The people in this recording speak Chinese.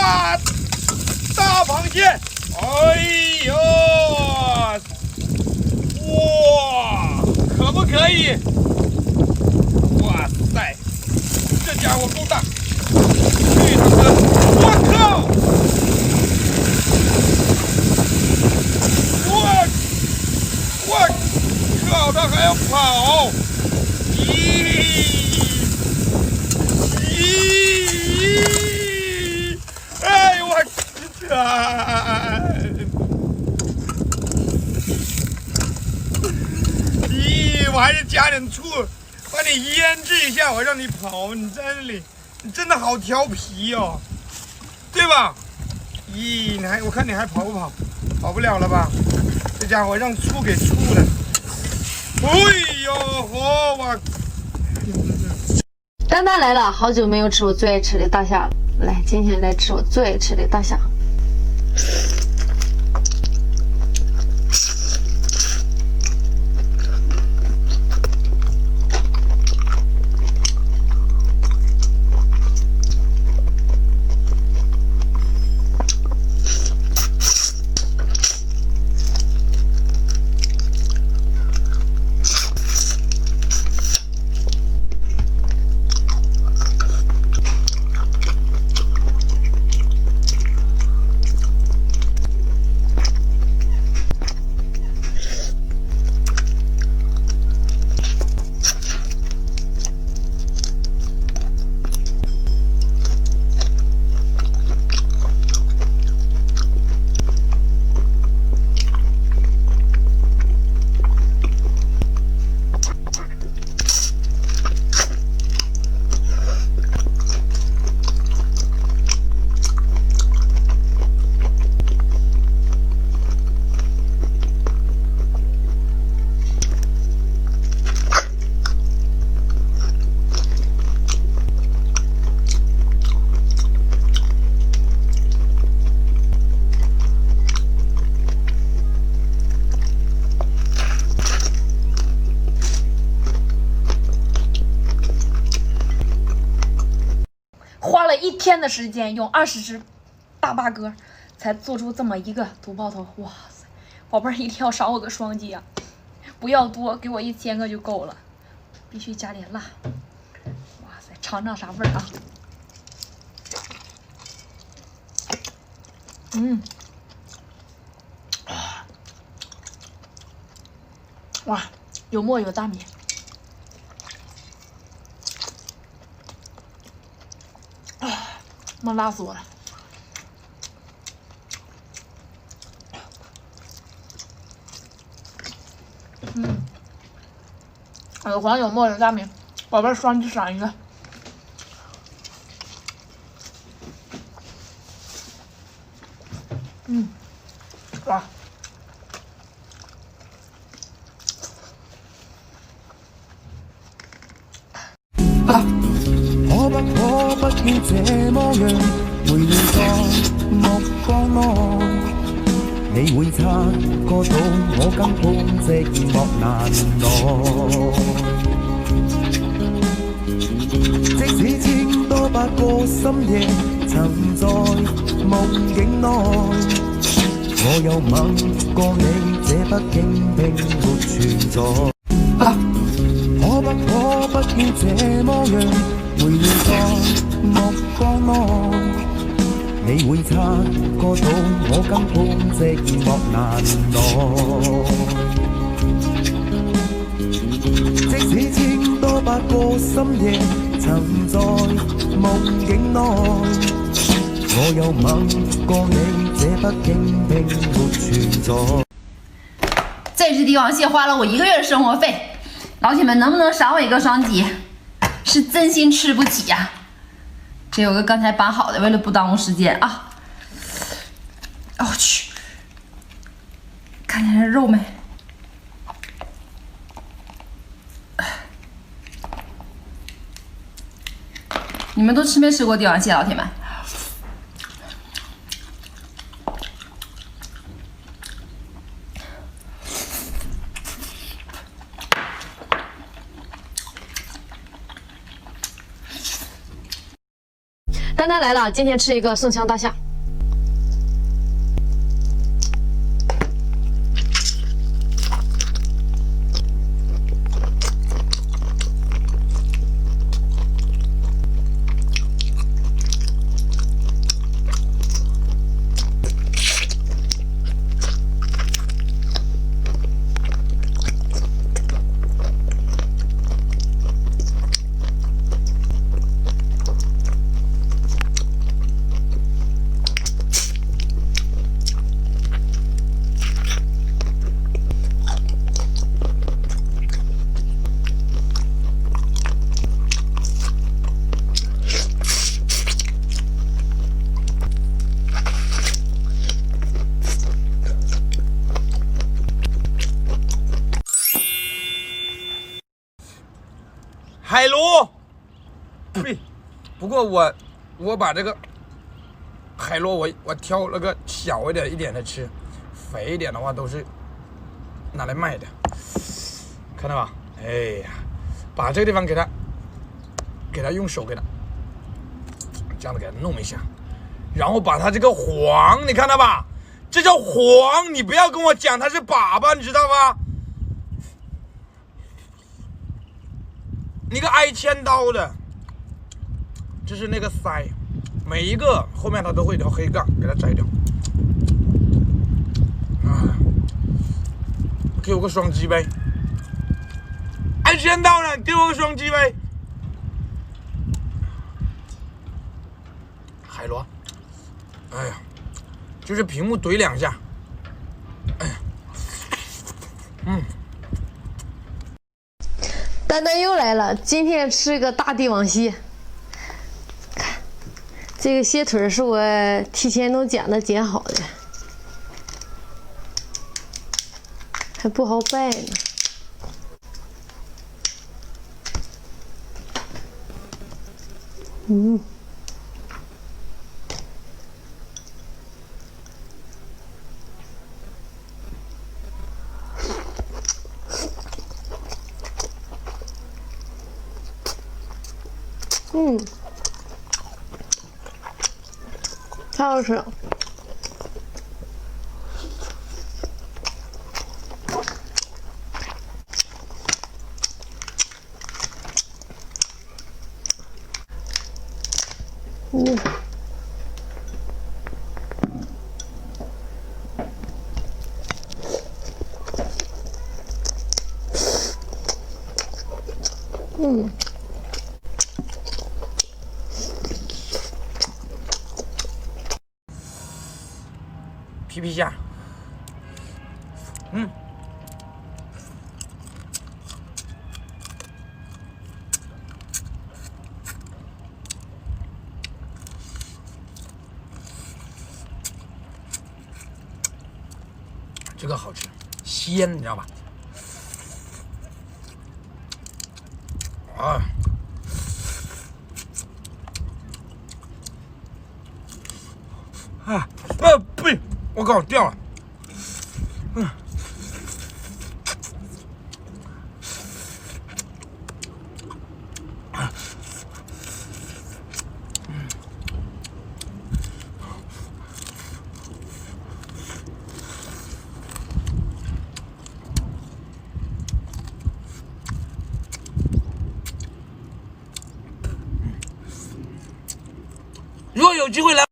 哇，大螃蟹！哎呦，哇，可不可以？哇塞，这家伙够大！去他的！我靠！我靠，他还要跑！哎呦我！我还是加点醋，把你腌制一下，我让你跑。你真的好调皮哦，对吧？我看你还跑不跑？跑不了了吧？这家伙让醋给醋了。哎呦我！丹丹来了，好久没有吃我最爱吃的大虾了。来，今天来吃我最爱吃的大虾。花了1天的时间，用20只大八哥，才做出这么一个土包头。哇塞，宝贝儿一定要赏我个双击啊！不要多，给我1000个就够了。必须加点辣。哇塞，尝尝啥味儿啊？哇，有沫有大米。妈辣死我了！有黄有沫有大米，宝贝儿双击赏一个。哇！可不要这么样回亂在目光內，你會察覺到我根本寂寞難耐。即使千多百個深夜曾在夢境內，我有吻過你，這不經並沒存在。可不要這麼樣回亂在目光內，你會察覺到我根本寂寞難耐。即使千多百個深夜曾在夢境內，我有吻過你，這不經並沒存在。这只帝王蟹花了我1个月的生活费，老铁们能不能赏我一个双击？是真心吃不起呀！这有个刚才绑好的，为了不耽误时间啊。我去，看见这肉没？你们都吃没吃过帝王蟹，老铁们？丹丹来了，今天吃一个宋香大虾。海螺，呸！不过我把这个海螺我挑了个小一点的吃，肥一点的话都是拿来卖的，看到吧？哎呀，把这个地方给它用手给它这样子给它弄一下，然后把它这个黄，你看到吧？这叫黄，你不要跟我讲它是粑粑，你知道吗？一个挨千刀的，这是那个腮，每一个后面它都会有条黑杠，给它摘掉。啊，给我个双击呗！挨千刀了，给我个双击呗！海螺，哎呀，就是屏幕怼2下，哎呀，丹丹又来了，今天吃个大帝王蟹。看，这个蟹腿是我提前都剪好的，还不好掰呢。太好吃了。皮皮虾，这个好吃，鲜，你知道吧？啊！不，我靠，掉了。如果有机会来。